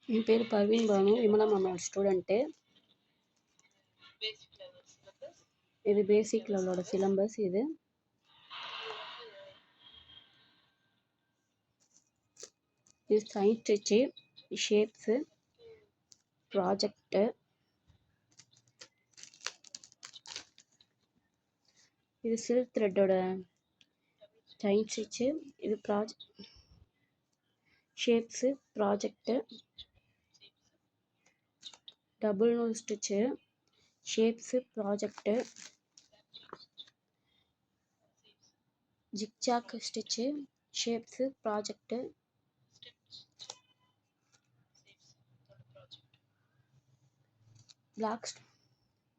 என் பேர் பர்வீன் பானு, விமலா மேமோட ஸ்டூடெண்ட்டு. இது பேசிக் லெவலோட சிலபஸ். இது சயின்ஸ் ஸ்டிச்சு, ஷேப்ஸு, ப்ராஜெக்டு, இது சில்க் த்ரெட்டோட சயின்ஸ் ஸ்டிச்சு, இது ஷேப்ஸு, ப்ராஜெக்டு, டபுள் நூல் stitch, shapes, project, zigzag stitch, shapes, project,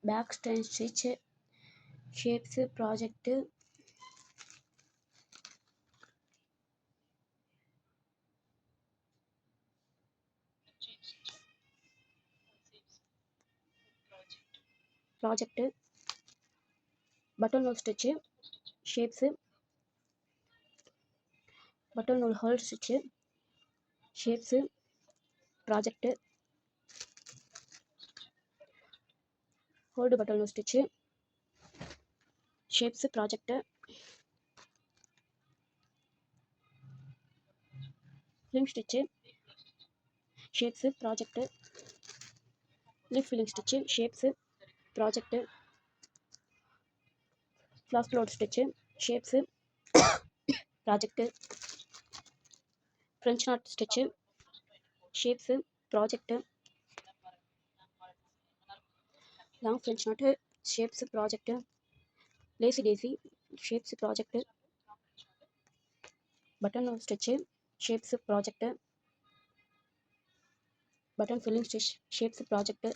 back stain stitch, shapes, project, button நூல் ஸ்டிச்சு, ஷேப்ஸு, பட்டன் நூல் hole stitch, shapes, project, hold button நூல் stitch, shapes, project, film stitch, shapes, project, leaf filling stitch, shapes, project, floss load stitch, shapes, project, French not stitch, shapes, project, long French knot, shapes, project, lazy daisy, shapes, project, button நூல் stitch, shapes, project, button filling stitch, shapes, project,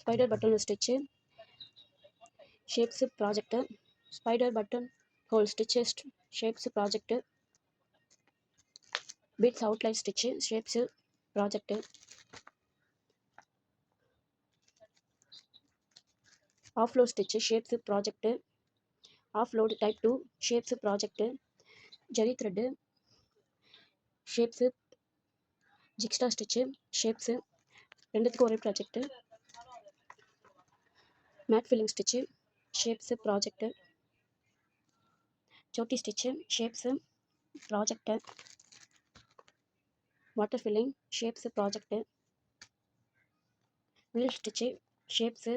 spider button நூல் stitch, shapes, project, spider button hole stitches, shapes, project, beads outline stitch, shapes, project, off load stitch, shapes, project, off load type 2, shapes, project, zari thread, shapes, zigzag stitch, shapes, ரெண்டுத்துக்கும் ஒரே project, mat filling stitch, shapes, project, சோட்டி stitch, shapes, project, water filling, shapes, project, will stitch, shapes,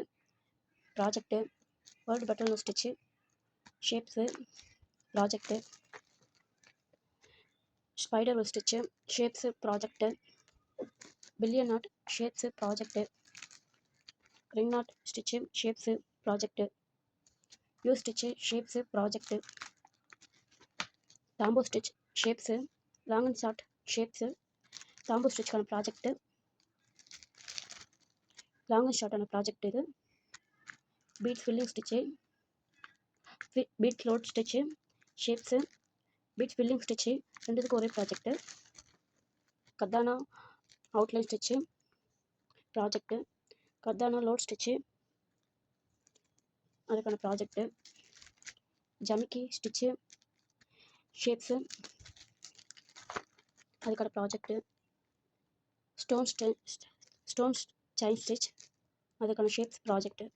project, world button stitch, shapes, project, spider stitch, shapes, project, billion knot, shapes, project, ring knot stitch, shapes, project, you stitch, shapes, project, தாம்போ stitch, shapes, long and short, shapes, தாம்போ ஸ்டிச்சுக்கான project, long and ஷார்ட்டான project இது. Bead filling stitch, bead load stitch, shapes, bead filling stitch, ரெண்டுத்துக்கும் ஒரே project, கர்தானா outline stitch, project, கர்தானா load stitch, அதுக்கான ப்ராஜெக்டு, ஜமிக்கி ஸ்டிச்சு, ஷேப்ஸு, அதுக்கான ப்ராஜெக்டு, ஸ்டோன் செயின் ஸ்டிச், அதுக்கான ஷேப்ஸ் ப்ராஜெக்டு,